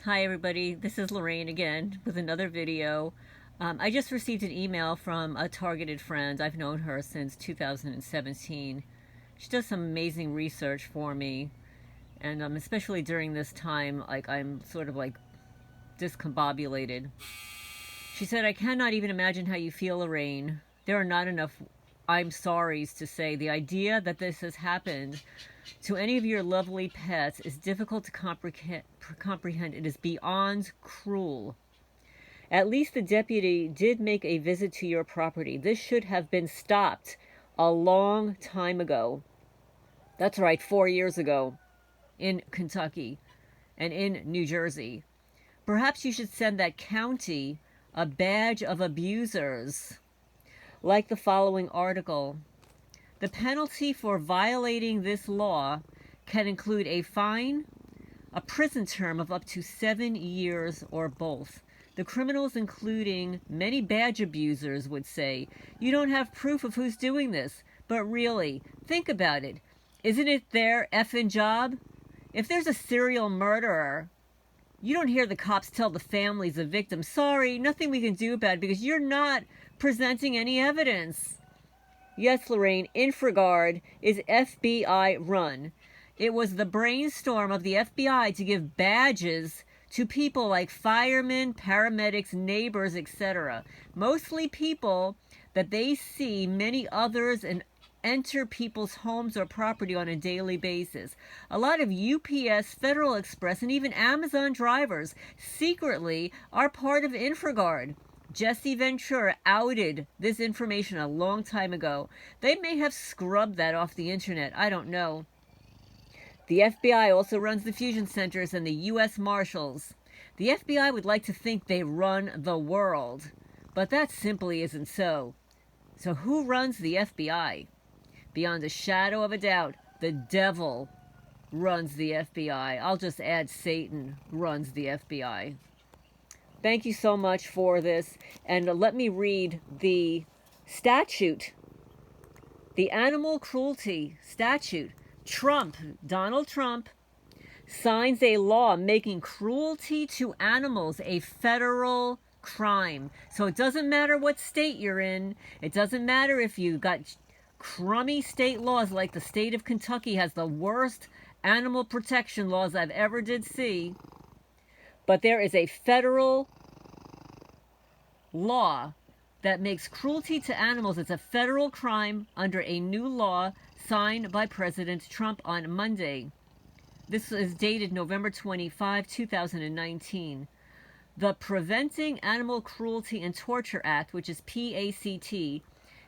Hi everybody, this is Lorraine again with another video. I just received an email from a targeted friend. I've known her since 2017. She does some amazing research for me, and especially during this time, I'm sort of discombobulated. She said, I cannot even imagine how you feel, Lorraine. There are not enough I'm sorry's to say. The idea that this has happened to any of your lovely pets is difficult to comprehend. It is beyond cruel. At least the deputy did make a visit to your property. This should have been stopped a long time ago. That's right, 4 years ago in Kentucky and in New Jersey. Perhaps you should send that county a badge of abusers. Like the following article. The penalty for violating this law can include a fine, a prison term of up to 7 years, or both. The criminals, including many badge abusers, would say, you don't have proof of who's doing this. But really, think about it. Isn't it their effing job? If there's a serial murderer, you don't hear the cops tell the families of victims, sorry, nothing we can do about it because you're not presenting any evidence. Yes, Lorraine, Infragard is FBI run. It was the brainstorm of the FBI to give badges to people like firemen, paramedics, neighbors, etc. Mostly people that they see many others and enter people's homes or property on a daily basis. A lot of UPS, Federal Express, and even Amazon drivers secretly are part of Infragard. Jesse Ventura outed this information a long time ago. They may have scrubbed that off the internet. I don't know. The FBI also runs the fusion centers and the U.S. Marshals. The FBI would like to think they run the world, but that simply isn't so. So who runs the FBI? Beyond a shadow of a doubt, the devil runs the FBI. I'll just add Satan runs the FBI. Thank you so much for this. And let me read the statute. The animal cruelty statute. Donald Trump, signs a law making cruelty to animals a federal crime. So it doesn't matter what state you're in. It doesn't matter if you got crummy state laws like the state of Kentucky has the worst animal protection laws I've ever did see. But there is a federal law that makes cruelty to animals. It's a federal crime under a new law signed by President Trump on Monday. This is dated November 25, 2019. The Preventing Animal Cruelty and Torture Act, which is PACT,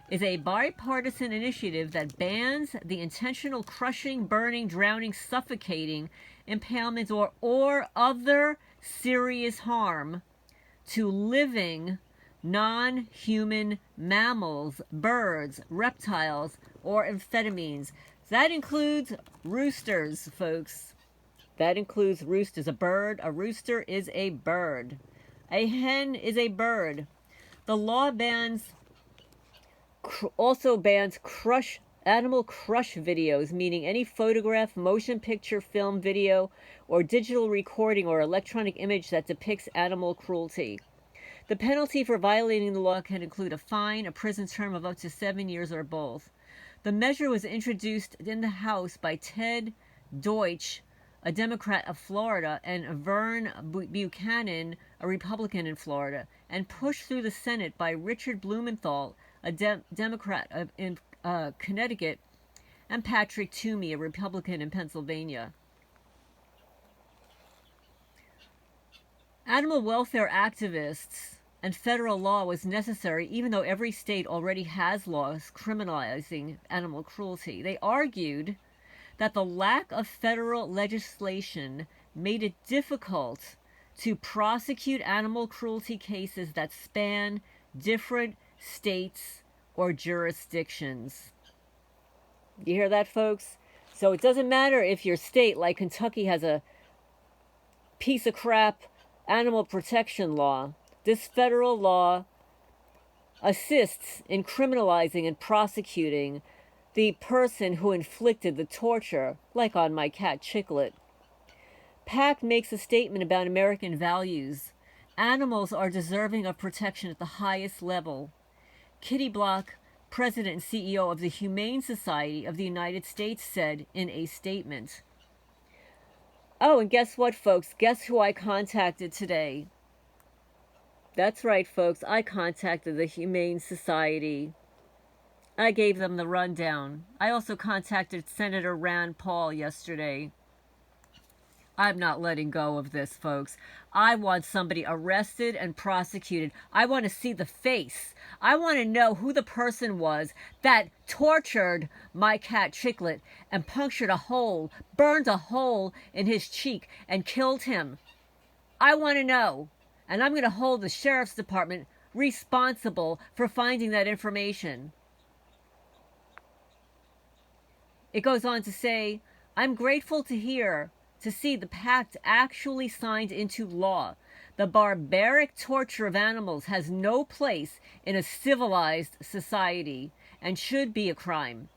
is a bipartisan initiative that bans the intentional crushing, burning, drowning, suffocating, impalement, or other serious harm to living non-human mammals, birds, reptiles, or amphibians. That includes roosters, folks. That includes roosters. A bird, a rooster is a bird. A hen is a bird. The law also bans animal crush videos, meaning any photograph, motion picture, film, video, or digital recording or electronic image that depicts animal cruelty. The penalty for violating the law can include a fine, a prison term of up to 7 years, or both. The measure was introduced in the House by Ted Deutsch, a Democrat of Florida, and Vern Buchanan, a Republican in Florida, and pushed through the Senate by Richard Blumenthal, a Democrat in Connecticut, and Patrick Toomey, a Republican in Pennsylvania. Animal welfare activists and federal law was necessary, even though every state already has laws criminalizing animal cruelty. They argued that the lack of federal legislation made it difficult to prosecute animal cruelty cases that span different states or jurisdictions. You hear that, folks? So it doesn't matter if your state, like Kentucky, has a piece of crap animal protection law. This federal law assists in criminalizing and prosecuting the person who inflicted the torture, like on my cat Chicklet. PACT makes a statement about American values. Animals are deserving of protection at the highest level. Kitty Block, President and CEO of the Humane Society of the United States, said in a statement. Oh, and guess what, folks? Guess who I contacted today? That's right, folks. I contacted the Humane Society. I gave them the rundown. I also contacted Senator Rand Paul yesterday. I'm not letting go of this, folks. I want somebody arrested and prosecuted. I want to see the face. I want to know who the person was that tortured my cat Chicklet and punctured a hole, burned a hole in his cheek and killed him. I want to know. And I'm going to hold the sheriff's department responsible for finding that information. It goes on to say, I'm grateful to see the pact actually signed into law. The barbaric torture of animals has no place in a civilized society and should be a crime.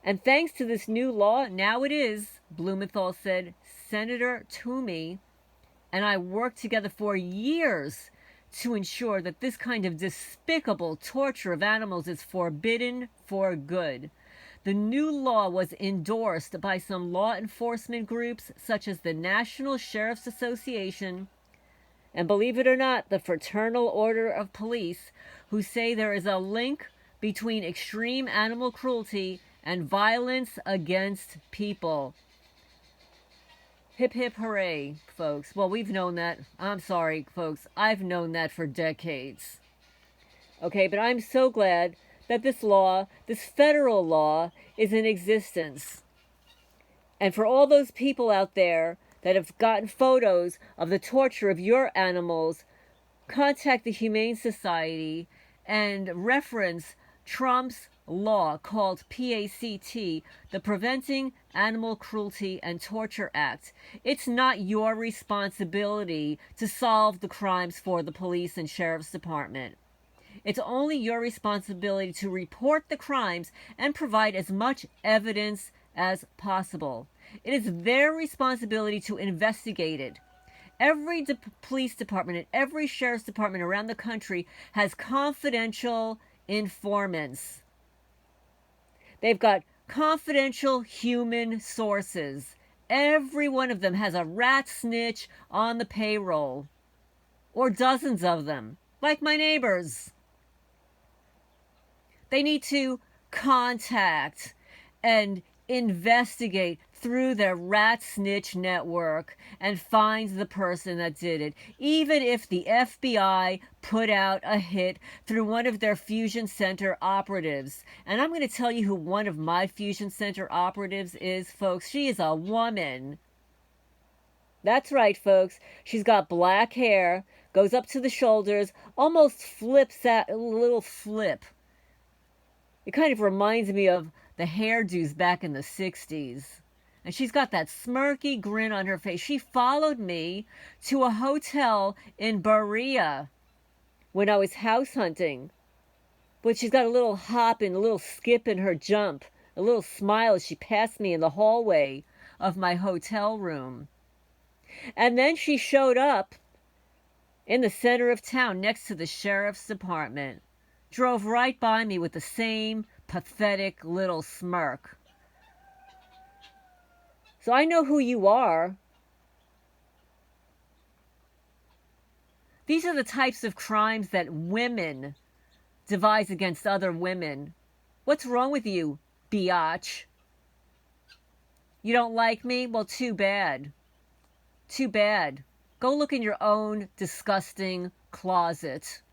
And thanks to this new law, now it is, Blumenthal said. Senator Toomey and I worked together for years to ensure that this kind of despicable torture of animals is forbidden for good. The new law was endorsed by some law enforcement groups such as the National Sheriff's Association and, believe it or not, the Fraternal Order of Police, who say there is a link between extreme animal cruelty and violence against people. Hip hip hooray, folks. Well, we've known that. I'm sorry, folks. I've known that for decades. Okay, but I'm so glad that this law, this federal law, is in existence. And for all those people out there that have gotten photos of the torture of your animals, contact the Humane Society and reference Trump's law called PACT, the Preventing Animal Cruelty and Torture Act. It's not your responsibility to solve the crimes for the police and sheriff's department. It's only your responsibility to report the crimes and provide as much evidence as possible. It is their responsibility to investigate it. Every police department and every sheriff's department around the country has confidential informants. They've got confidential human sources. Every one of them has a rat snitch on the payroll, or dozens of them, like my neighbors. They need to contact and investigate through their rat snitch network and find the person that did it. Even if the FBI put out a hit through one of their fusion center operatives. And I'm going to tell you who one of my fusion center operatives is, folks. She is a woman. That's right, folks. She's got black hair, goes up to the shoulders, almost flips out, a little flip. It kind of reminds me of the hairdos back in the 60s. And she's got that smirky grin on her face. She followed me to a hotel in Berea when I was house hunting. But she's got a little hop and a little skip in her jump, a little smile as she passed me in the hallway of my hotel room. And then she showed up in the center of town next to the sheriff's department. Drove right by me with the same pathetic little smirk. So I know who you are. These are the types of crimes that women devise against other women. What's wrong with you, biatch? You don't like me? Well, too bad. Too bad. Go look in your own disgusting closet.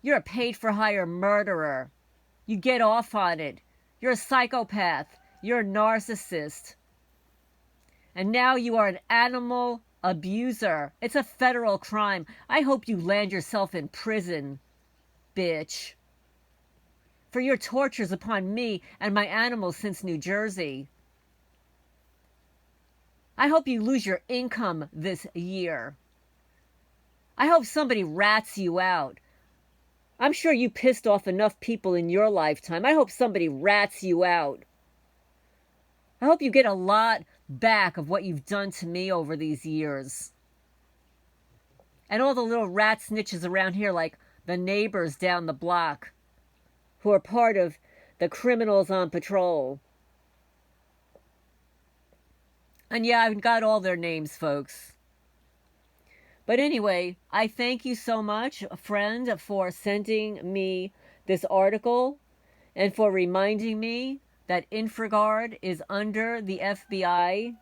You're a paid-for-hire murderer. You get off on it. You're a psychopath. You're a narcissist. And now you are an animal abuser. It's a federal crime. I hope you land yourself in prison, bitch, for your tortures upon me and my animals since New Jersey. I hope you lose your income this year. I hope somebody rats you out. I'm sure you pissed off enough people in your lifetime. I hope somebody rats you out. I hope you get a lot back of what you've done to me over these years. And all the little rat snitches around here, like the neighbors down the block, who are part of the criminals on patrol. And yeah, I've got all their names, folks. But anyway, I thank you so much, friend, for sending me this article and for reminding me that Infragard is under the FBI,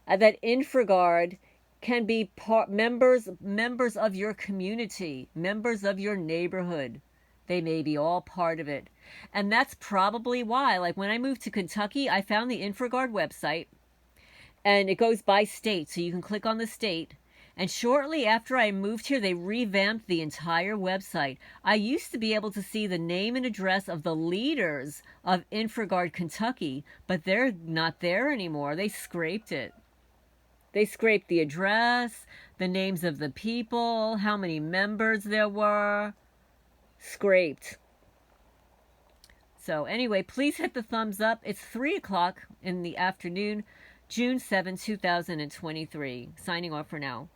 and that Infragard can be members of your community, members of your neighborhood. They may be all part of it. And that's probably why, like when I moved to Kentucky, I found the Infragard website, and it goes by state, so you can click on the state. And shortly after I moved here, they revamped the entire website. I used to be able to see the name and address of the leaders of Infragard Kentucky, but they're not there anymore. They scraped it. They scraped the address, the names of the people, how many members there were. Scraped. So anyway, please hit the thumbs up. It's 3 o'clock in the afternoon, June 7, 2023. Signing off for now.